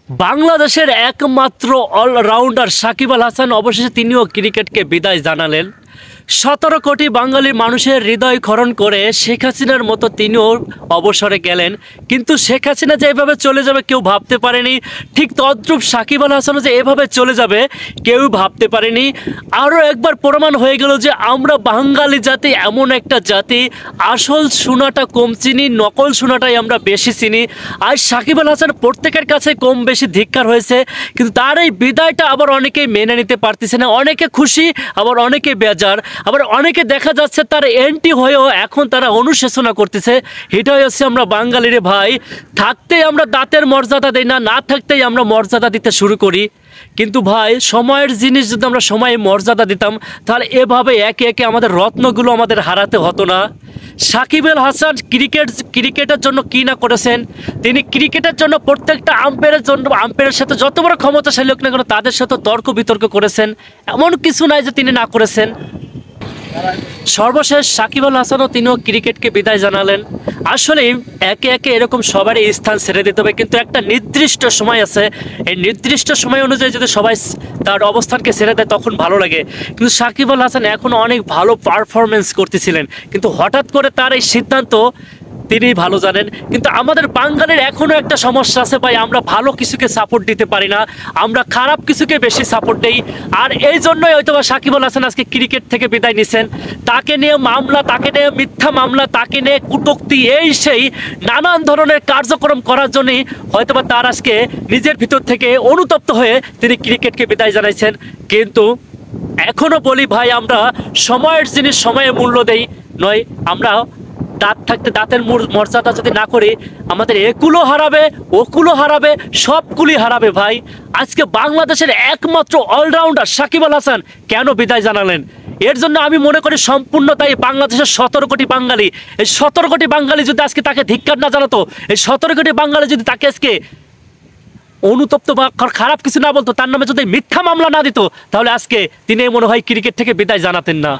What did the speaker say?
বাংলাদেশের একমাত্র অলরাউন্ডার সাকিব আল হাসান অবশেষে তিনিও ক্রিকেটকে বিদায় জানালেন। 17 কোটি বাঙালির মানুষের হৃদয় ক্ষরণ করে শেখ হাসিনার মতো তিনিও অবসরে গেলেন। কিন্তু শেখ হাসিনা যে এভাবে চলে যাবে কেউ ভাবতে পারেনি, ঠিক তদ্রূপ সাকিব আল হাসানও যে এভাবে চলে যাবে কেউ ভাবতে পারেনি। আরও একবার প্রমাণ হয়ে গেল যে আমরা বাঙালি জাতি এমন একটা জাতি, আসল সোনাটা কম চিনি, নকল সোনাটাই আমরা বেশি চিনি। আর সাকিব আল হাসান প্রত্যেকের কাছে কম বেশি ধিক্কার হয়েছে, কিন্তু তার এই বিদায়টা আবার অনেকেই মেনে নিতে পারতেছে না। অনেকে খুশি, আবার অনেকে বেজার, আবার অনেকে দেখা যাচ্ছে তার এন্টি হয়েও এখন তারা অনুশোচনা করতেছে। এটাই হচ্ছে আমরা বাঙালিরে ভাই, থাকতেই আমরা দাঁতের মর্যাদা দিই না, না থাকতেই আমরা মর্যাদা দিতে শুরু করি। কিন্তু ভাই সময়ের জিনিস যদি আমরা সময়ে মর্যাদা দিতাম তাহলে এভাবে একে একে আমাদের রত্নগুলো আমাদের হারাতে হতো না। সাকিব আল হাসান ক্রিকেটের জন্য কী না করেছেন। তিনি ক্রিকেটের জন্য প্রত্যেকটা আম্পায়ারের সাথে যত বড় ক্ষমতাশালী হোক না কেন তাদের সাথে তর্ক বিতর্ক করেছেন, এমন কিছু নাই যে তিনি না করেছেন। সর্বশেষ সাকিব আল হাসানও তিনিও ক্রিকেটকে বিদায় জানালেন। আসলে একে একে এরকম সবারই স্থান ছেড়ে দিতে হবে, কিন্তু একটা নির্দিষ্ট সময় আছে। এই নির্দিষ্ট সময় অনুযায়ী যদি সবাই তার অবস্থানকে ছেড়ে দেয় তখন ভালো লাগে। কিন্তু সাকিব আল হাসান এখনও অনেক ভালো পারফরমেন্স করতেছিলেন, কিন্তু হঠাৎ করে তার এই সিদ্ধান্ত তিনি ভালো জানেন। কিন্তু আমাদের বাঙালির এখনও একটা সমস্যা আছে ভাই, আমরা ভালো কিছুকে সাপোর্ট দিতে পারি না, আমরা খারাপ কিছুকে বেশি সাপোর্ট দিই। আর এই জন্যই হয়তো বা সাকিব আল হাসান আজকে ক্রিকেট থেকে বিদায় নিছেন। তাকে নিয়ে মামলা, তাকে নিয়ে মিথ্যা মামলা, তাকে নিয়ে কটূক্তি, এই সেই নানান ধরনের কার্যক্রম করার জন্যই হয়তো বা তার আজকে নিজের ভিতর থেকে অনুতপ্ত হয়ে তিনি ক্রিকেটকে বিদায় জানাইছেন। কিন্তু এখনও বলি ভাই, আমরা সময়ের জিনিস সময়ে মূল্য দেই নয়। আমরা দাঁত থাকতে দাঁতের মর্যাদা যদি না করি, আমাদের একুলো হারাবে, ওকুলো হারাবে, সবগুলি হারাবে ভাই। আজকে বাংলাদেশের একমাত্র অলরাউন্ডার সাকিব আল হাসান কেন বিদায় জানালেন? এর জন্য আমি মনে করি সম্পূর্ণ তাই বাংলাদেশের 17 কোটি বাঙালি। এই 17 কোটি বাঙালি যদি আজকে তাকে ধিক্কার না জানাতো, এই 17 কোটি বাঙালি যদি তাকে আজকে অনুতপ্ত বা খারাপ কিছু না বলতো, তার নামে যদি মিথ্যা মামলা না দিত, তাহলে আজকে তিনি মনে হয় ক্রিকেট থেকে বিদায় জানাতেন না।